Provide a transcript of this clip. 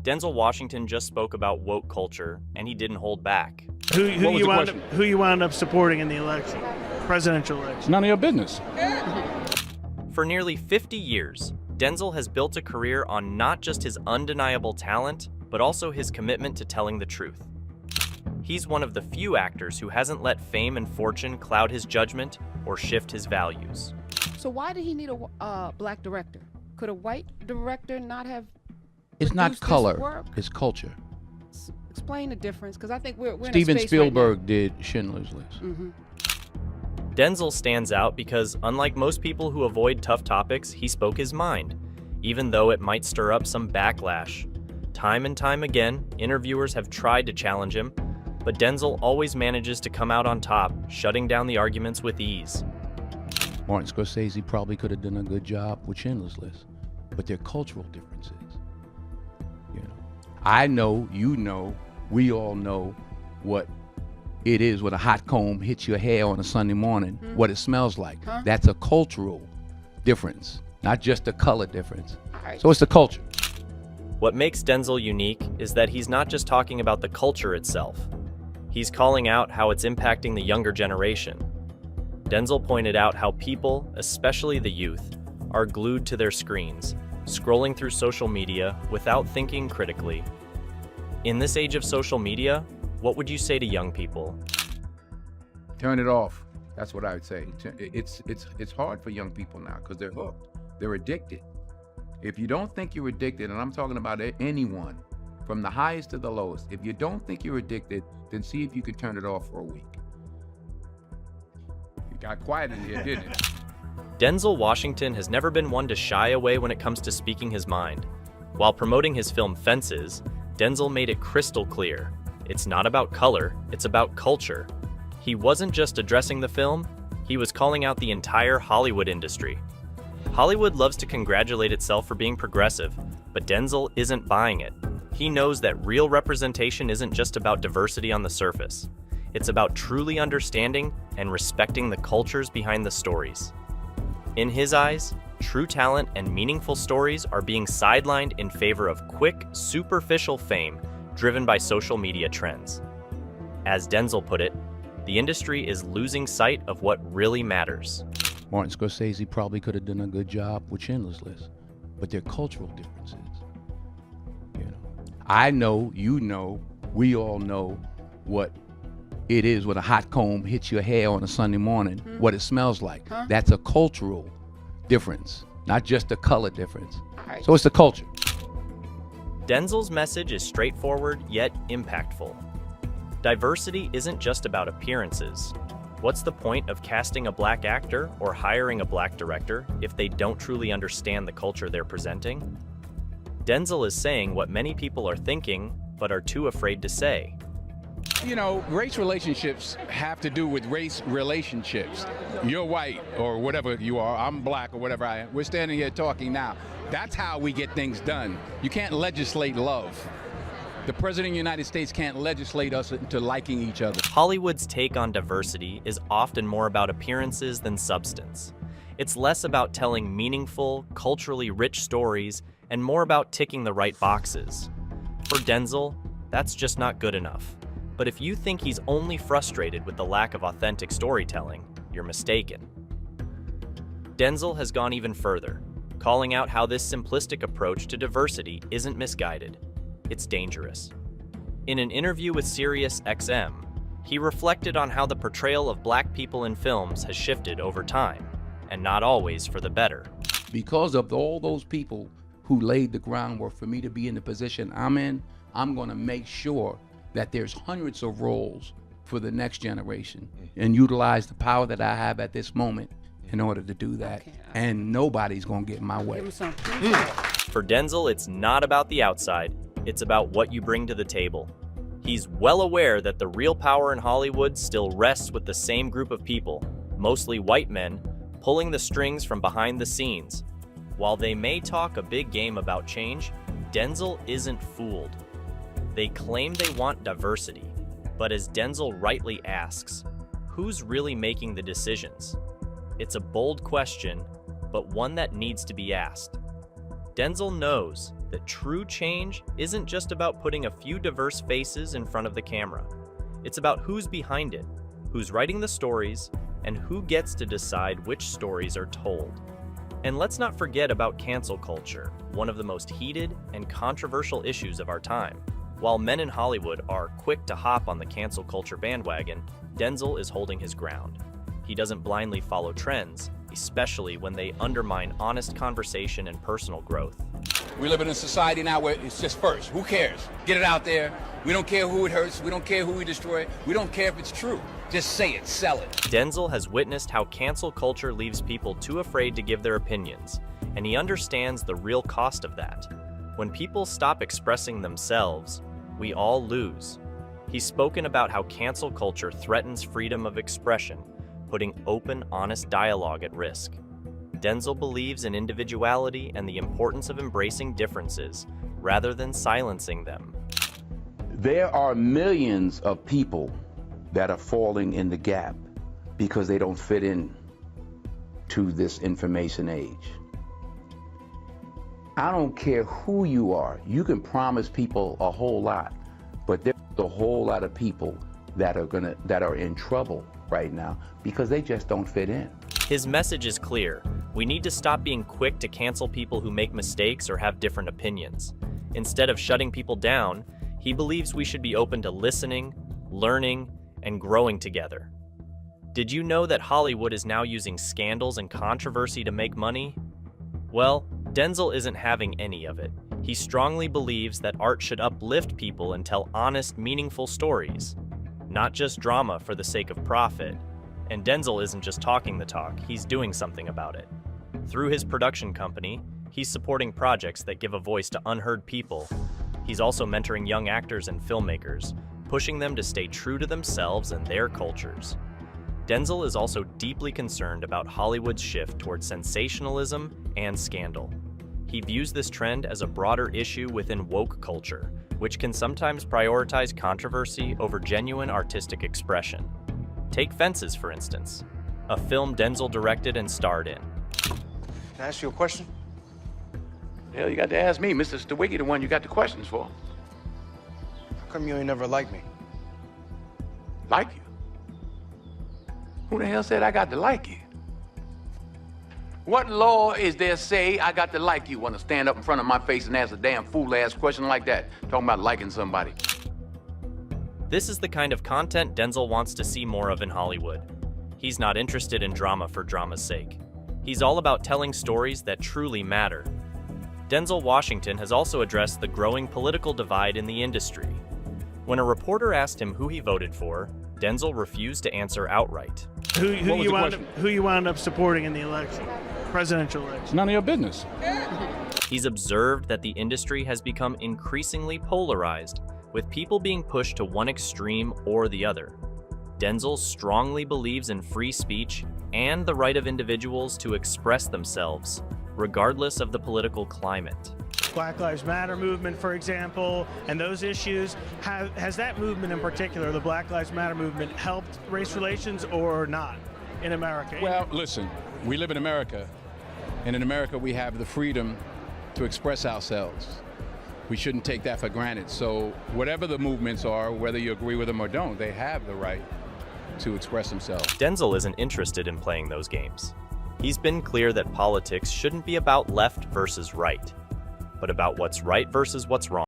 Denzel Washington just spoke about woke culture, and he didn't hold back. Who you wound up supporting in the election, presidential election? None of your business. For nearly 50 years, Denzel has built a career on not just his undeniable talent, but also his commitment to telling the truth. He's one of the few actors who hasn't let fame and fortune cloud his judgment or shift his values. So why did he need a black director? Could a white director not have? It's not produced this color, work? it's culture. Explain the difference, because I think we're in a Steven space Spielberg right did Schindler's List. now. Denzel stands out because, unlike most people who avoid tough topics, he spoke his mind, even though it might stir up some backlash. Time and time again, interviewers have tried to challenge him, but Denzel always manages to come out on top, shutting down the arguments with ease. Martin Scorsese probably could have done a good job with Schindler's List, but there are cultural differences. You know, I know, you know, we all know what it is when a hot comb hits your hair on a Sunday morning, what it smells like. That's a cultural difference, not just a color difference. Right. So it's the culture. What makes Denzel unique is that he's not just talking about the culture itself. He's calling out how it's impacting the younger generation. Denzel pointed out how people, especially the youth, are glued to their screens, scrolling through social media without thinking critically. In this age of social media, what would you say to young people? Turn it off. That's what I would say. It's hard for young people now because they're hooked. They're addicted. If you don't think you're addicted, and I'm talking about anyone, from the highest to the lowest, if you don't think you're addicted, then see if you can turn it off for a week. You got quiet in here, didn't it? Denzel Washington has never been one to shy away when it comes to speaking his mind. While promoting his film Fences, Denzel made it crystal clear. It's not about color, it's about culture. He wasn't just addressing the film, he was calling out the entire Hollywood industry. Hollywood loves to congratulate itself for being progressive, but Denzel isn't buying it. He knows that real representation isn't just about diversity on the surface. It's about truly understanding and respecting the cultures behind the stories. In his eyes, true talent and meaningful stories are being sidelined in favor of quick, superficial fame driven by social media trends. As Denzel put it, the industry is losing sight of what really matters. Martin Scorsese probably could have done a good job with Schindler's List, but there are cultural differences. You know, I know, you know, we all know what it is when a hot comb hits your hair on a Sunday morning, what it smells like. That's a cultural difference, not just a color difference. Right. So it's the culture. Denzel's message is straightforward yet impactful. Diversity isn't just about appearances. What's the point of casting a black actor or hiring a black director if they don't truly understand the culture they're presenting? Denzel is saying what many people are thinking, but are too afraid to say. You know, race relationships have to do with race relationships. You're white or whatever you are, I'm black or whatever I am. We're standing here talking now. That's how we get things done. You can't legislate love. The President of the United States can't legislate us into liking each other. Hollywood's take on diversity is often more about appearances than substance. It's less about telling meaningful, culturally rich stories and more about ticking the right boxes. For Denzel, that's just not good enough. But if you think he's only frustrated with the lack of authentic storytelling, you're mistaken. Denzel has gone even further, calling out how this simplistic approach to diversity isn't misguided. It's dangerous. In an interview with SiriusXM, he reflected on how the portrayal of black people in films has shifted over time, and not always for the better. Because of all those people who laid the groundwork for me to be in the position I'm in, I'm gonna make sure that there's hundreds of roles for the next generation and utilize the power that I have at this moment in order to do that. Okay. And nobody's gonna get in my way. Give him some. For Denzel, it's not about the outside, it's about what you bring to the table. He's well aware that the real power in Hollywood still rests with the same group of people, mostly white men, pulling the strings from behind the scenes. While they may talk a big game about change, Denzel isn't fooled. They claim they want diversity, but as Denzel rightly asks, who's really making the decisions? It's a bold question, but one that needs to be asked. Denzel knows that true change isn't just about putting a few diverse faces in front of the camera. It's about who's behind it, who's writing the stories, and who gets to decide which stories are told. And let's not forget about cancel culture, one of the most heated and controversial issues of our time. While men in Hollywood are quick to hop on the cancel culture bandwagon, Denzel is holding his ground. He doesn't blindly follow trends, especially when they undermine honest conversation and personal growth. We live in a society now where it's just first. Who cares? Get it out there. We don't care who it hurts. We don't care who we destroy. We don't care if it's true. Just say it, sell it. Denzel has witnessed how cancel culture leaves people too afraid to give their opinions, and he understands the real cost of that. When people stop expressing themselves, we all lose. He's spoken about how cancel culture threatens freedom of expression, putting open, honest dialogue at risk. Denzel believes in individuality and the importance of embracing differences rather than silencing them. There are millions of people that are falling in the gap because they don't fit in to this information age. I don't care who you are. You can promise people a whole lot, but there's a whole lot of people that are in trouble right now because they just don't fit in. His message is clear. We need to stop being quick to cancel people who make mistakes or have different opinions. Instead of shutting people down, he believes we should be open to listening, learning, and growing together. Did you know that Hollywood is now using scandals and controversy to make money? Well, Denzel isn't having any of it. He strongly believes that art should uplift people and tell honest, meaningful stories, not just drama for the sake of profit. And Denzel isn't just talking the talk, he's doing something about it. Through his production company, he's supporting projects that give a voice to unheard people. He's also mentoring young actors and filmmakers, pushing them to stay true to themselves and their cultures. Denzel is also deeply concerned about Hollywood's shift towards sensationalism and scandal. He views this trend as a broader issue within woke culture, which can sometimes prioritize controversy over genuine artistic expression. Take Fences, for instance, a film Denzel directed and starred in. Can I ask you a question? Hell, you got to ask me, Mr. Stewicki, the one you got the questions for. How come you ain't never liked me? Like you? Who the hell said I got to like you? What law is there say I got to like you? Want to stand up in front of my face and ask a damn fool-ass question like that? Talking about liking somebody. This is the kind of content Denzel wants to see more of in Hollywood. He's not interested in drama for drama's sake. He's all about telling stories that truly matter. Denzel Washington has also addressed the growing political divide in the industry. When a reporter asked him who he voted for, Denzel refused to answer outright. Who you wound up supporting in the election, presidential election? None of your business. He's observed that the industry has become increasingly polarized, with people being pushed to one extreme or the other. Denzel strongly believes in free speech and the right of individuals to express themselves, regardless of the political climate. Black Lives Matter movement, for example, and those issues. Has that movement in particular, the Black Lives Matter movement, helped race relations or not in America? Well, listen, we live in America, and in America we have the freedom to express ourselves. We shouldn't take that for granted. So whatever the movements are, whether you agree with them or don't, they have the right to express themselves. Denzel isn't interested in playing those games. He's been clear that politics shouldn't be about left versus right, but about what's right versus what's wrong.